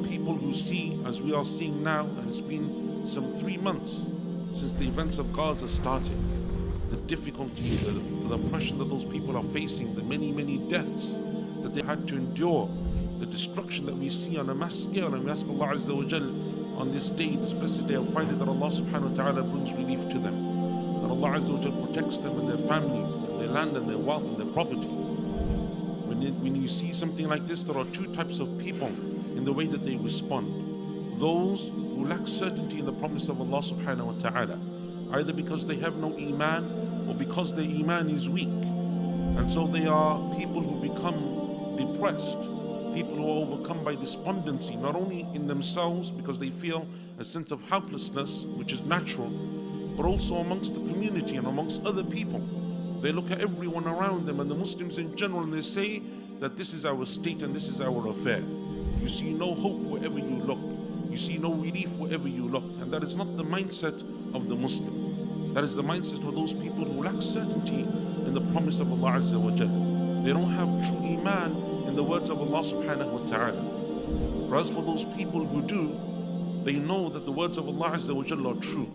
people who see, as we are seeing now, and it's been some 3 months since the events of Gaza started, the difficulty, the oppression that those people are facing, the many deaths that they had to endure, the destruction that we see on a mass scale. And we ask Allah Azza wa Jal on this day, this blessed day of Friday, that Allah subhanahu wa ta'ala brings relief to them, that Allah Azza wa Jal protects them and their families and their land and their wealth and their property. When you see something like this, there are two types of people in the way that they respond. Those who lack certainty in the promise of Allah subhanahu wa ta'ala, either because they have no iman or because their iman is weak. And so they are people who become depressed, people who are overcome by despondency, not only in themselves because they feel a sense of helplessness, which is natural, but also amongst the community and amongst other people. They look at everyone around them and the Muslims in general, and they say that this is our state and this is our affair. You see no hope wherever you look. You see no relief wherever you look. And that is not the mindset of the Muslim. That is the mindset of those people who lack certainty in the promise of Allah Azza wa Jal. They don't have true iman in the words of Allah subhanahu wa ta'ala. But as for those people who do, they know that the words of Allah Azza wa Jal are true.